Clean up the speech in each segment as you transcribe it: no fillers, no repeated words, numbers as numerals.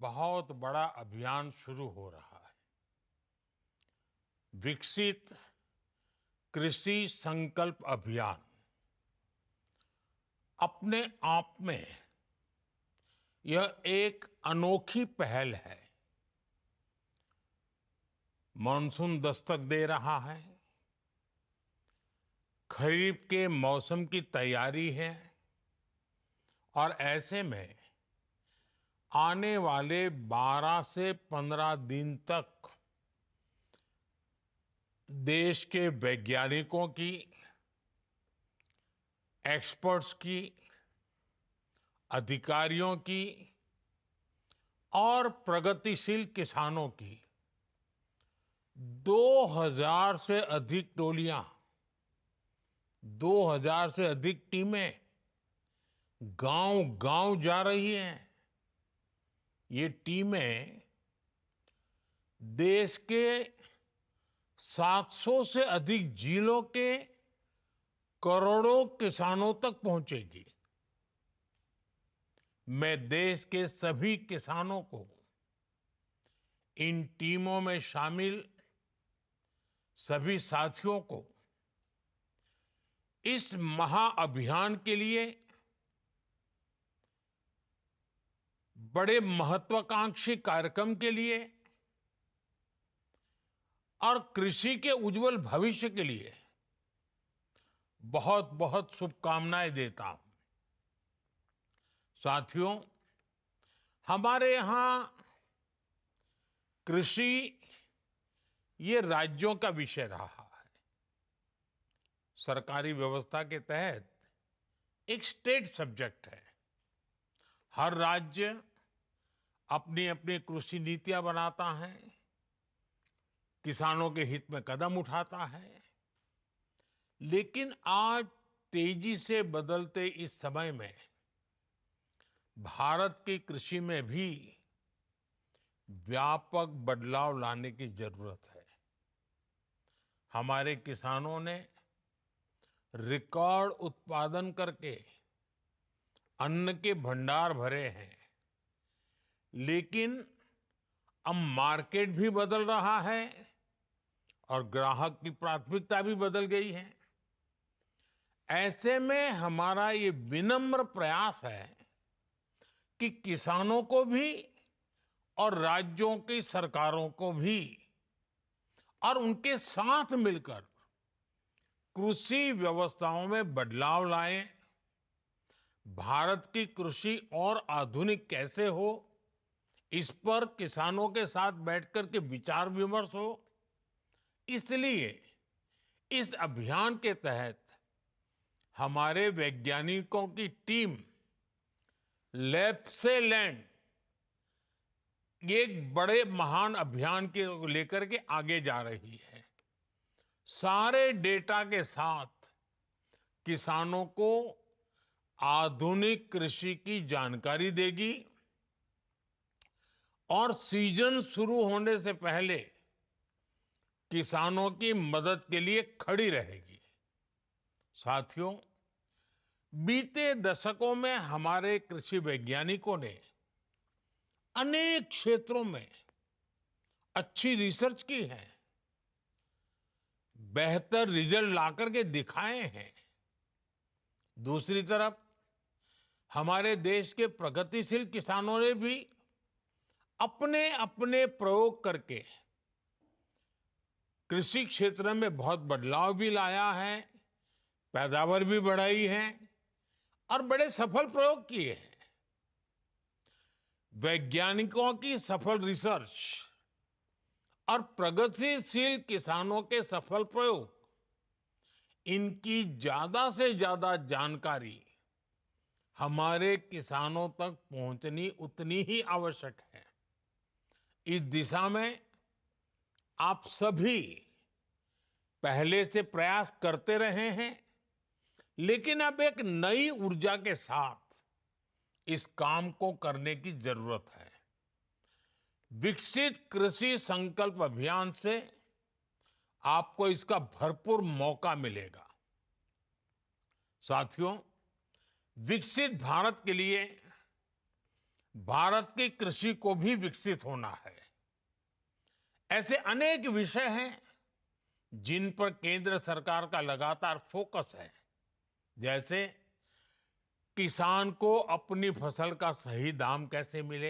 बहुत बड़ा अभियान शुरू हो रहा है। विकसित कृषि संकल्प अभियान अपने आप में यह एक अनोखी पहल है। मॉनसून दस्तक दे रहा है, खरीफ के मौसम की तैयारी है और ऐसे में आने वाले 12 से 15 दिन तक देश के वैज्ञानिकों की, एक्सपर्ट्स की, अधिकारियों की और प्रगतिशील किसानों की 2000 से अधिक टोलियां, 2000 से अधिक टीमें गांव-गांव जा रही हैं। ये टीमें देश के 700 से अधिक जिलों के करोड़ों किसानों तक पहुंचेगी। मैं देश के सभी किसानों को इन टीमों में शामिल सभी साथियों को इस महाअभियान के लिए बड़े महत्वाकांक्षी कार्यक्रम के लिए और कृषि के उज्जवल भविष्य के लिए बहुत बहुत शुभकामनाएं देता हूं। साथियों, हमारे यहां कृषि ये राज्यों का विषय रहा है। सरकारी व्यवस्था के तहत एक स्टेट सब्जेक्ट है। हर राज्य अपनी अपनी कृषि नीतियां बनाता है, किसानों के हित में कदम उठाता है। लेकिन आज तेजी से बदलते इस समय में भारत की कृषि में भी व्यापक बदलाव लाने की जरूरत है। हमारे किसानों ने रिकॉर्ड उत्पादन करके अन्न के भंडार भरे हैं, लेकिन अब मार्केट भी बदल रहा है और ग्राहक की प्राथमिकता भी बदल गई है। ऐसे में हमारा ये विनम्र प्रयास है कि किसानों को भी और राज्यों की सरकारों को भी और उनके साथ मिलकर कृषि व्यवस्थाओं में बदलाव लाएं। भारत की कृषि और आधुनिक कैसे हो, इस पर किसानों के साथ बैठकर के विचार विमर्श हो। इसलिए इस अभियान के तहत हमारे वैज्ञानिकों की टीम लैब से लैंड एक बड़े महान अभियान के लेकर के आगे जा रही है। सारे डेटा के साथ किसानों को आधुनिक कृषि की जानकारी देगी और सीजन शुरू होने से पहले किसानों की मदद के लिए खड़ी रहेगी। साथियों, बीते दशकों में हमारे कृषि वैज्ञानिकों ने अनेक क्षेत्रों में अच्छी रिसर्च की है, बेहतर रिजल्ट लाकर के दिखाए हैं। दूसरी तरफ हमारे देश के प्रगतिशील किसानों ने भी अपने अपने प्रयोग करके कृषि क्षेत्र में बहुत बदलाव भी लाया है, पैदावार भी बढ़ाई है और बड़े सफल प्रयोग किए हैं। वैज्ञानिकों की सफल रिसर्च और प्रगतिशील किसानों के सफल प्रयोग, इनकी ज्यादा से ज्यादा जानकारी हमारे किसानों तक पहुंचनी उतनी ही आवश्यक है। इस दिशा में आप सभी पहले से प्रयास करते रहे हैं, लेकिन अब एक नई ऊर्जा के साथ इस काम को करने की जरूरत है। विकसित कृषि संकल्प अभियान से आपको इसका भरपूर मौका मिलेगा। साथियों, विकसित भारत के लिए भारत की कृषि को भी विकसित होना है। ऐसे अनेक विषय हैं जिन पर केंद्र सरकार का लगातार फोकस है, जैसे किसान को अपनी फसल का सही दाम कैसे मिले,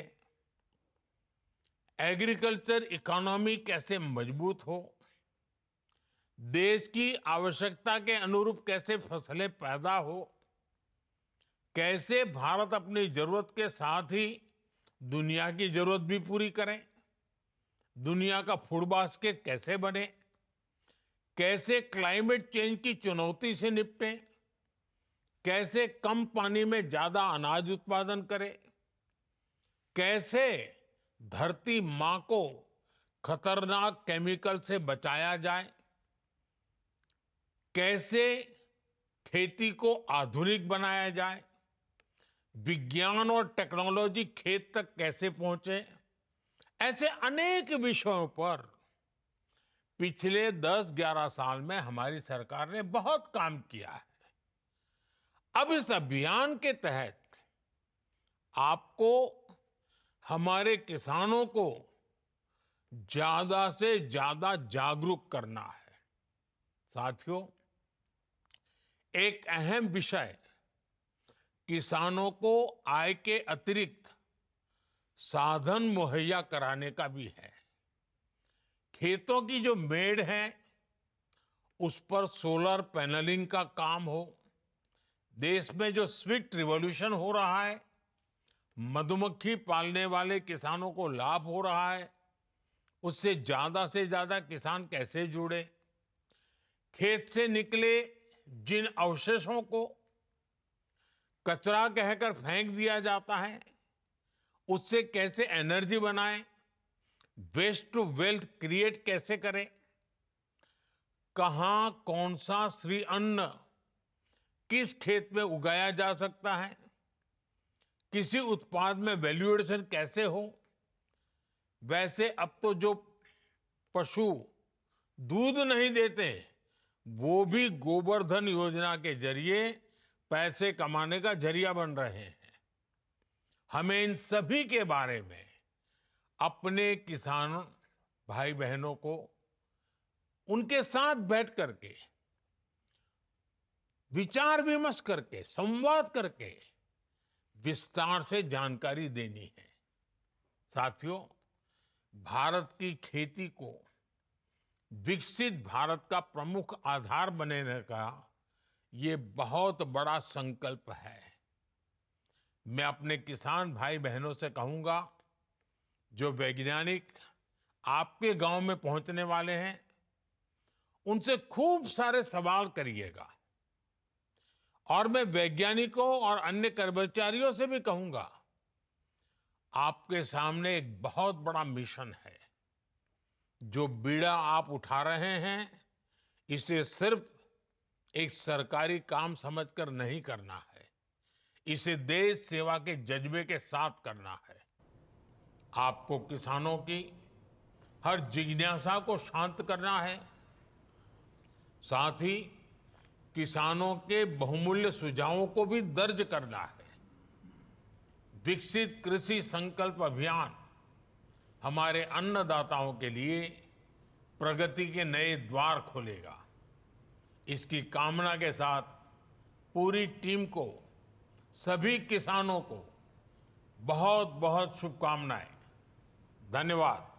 एग्रीकल्चर इकोनॉमी कैसे मजबूत हो, देश की आवश्यकता के अनुरूप कैसे फसलें पैदा हो, कैसे भारत अपनी जरूरत के साथ ही दुनिया की जरूरत भी पूरी करे, दुनिया का फूड बास्केट कैसे बने, कैसे क्लाइमेट चेंज की चुनौती से निपटें, कैसे कम पानी में ज्यादा अनाज उत्पादन करें, कैसे धरती मां को खतरनाक केमिकल से बचाया जाए, कैसे खेती को आधुनिक बनाया जाए, विज्ञान और टेक्नोलॉजी खेत तक कैसे पहुंचे। ऐसे अनेक विषयों पर पिछले 10-11 साल में हमारी सरकार ने बहुत काम किया है। अब इस अभियान के तहत आपको हमारे किसानों को ज्यादा से ज्यादा जागरूक करना है। साथियों, एक अहम विषय किसानों को आय के अतिरिक्त साधन मुहैया कराने का भी है। खेतों की जो मेड़ है उस पर सोलर पैनलिंग का काम हो, देश में जो स्वीट रिवॉल्यूशन हो रहा है, मधुमक्खी पालने वाले किसानों को लाभ हो रहा है, उससे ज्यादा किसान कैसे जुड़े, खेत से निकले जिन अवशेषों को कचरा कहकर फेंक दिया जाता है, उससे कैसे एनर्जी बनाएं, वेस्ट टू वेल्थ क्रिएट कैसे करें, कहां कौन सा श्री अन्न किस खेत में उगाया जा सकता है, किसी उत्पाद में वैल्यू एडिशन कैसे हो। वैसे अब तो जो पशु दूध नहीं देते, वो भी गोवर्धन योजना के जरिए पैसे कमाने का जरिया बन रहे हैं। हमें इन सभी के बारे में अपने किसान भाई बहनों को उनके साथ बैठ करके विचार विमर्श करके संवाद करके विस्तार से जानकारी देनी है। साथियों, भारत की खेती को विकसित भारत का प्रमुख आधार बनाने का ये बहुत बड़ा संकल्प है। मैं अपने किसान भाई बहनों से कहूंगा, जो वैज्ञानिक आपके गांव में पहुंचने वाले हैं, उनसे खूब सारे सवाल करिएगा। और मैं वैज्ञानिकों और अन्य कर्मचारियों से भी कहूंगा, आपके सामने एक बहुत बड़ा मिशन है। जो बीड़ा आप उठा रहे हैं, इसे सिर्फ एक सरकारी काम समझकर नहीं करना है, इसे देश सेवा के जज्बे के साथ करना है। आपको किसानों की हर जिज्ञासा को शांत करना है, साथ ही किसानों के बहुमूल्य सुझावों को भी दर्ज करना है। विकसित कृषि संकल्प अभियान हमारे अन्नदाताओं के लिए प्रगति के नए द्वार खोलेगा। इसकी कामना के साथ पूरी टीम को, सभी किसानों को बहुत बहुत शुभकामनाएं। धन्यवाद।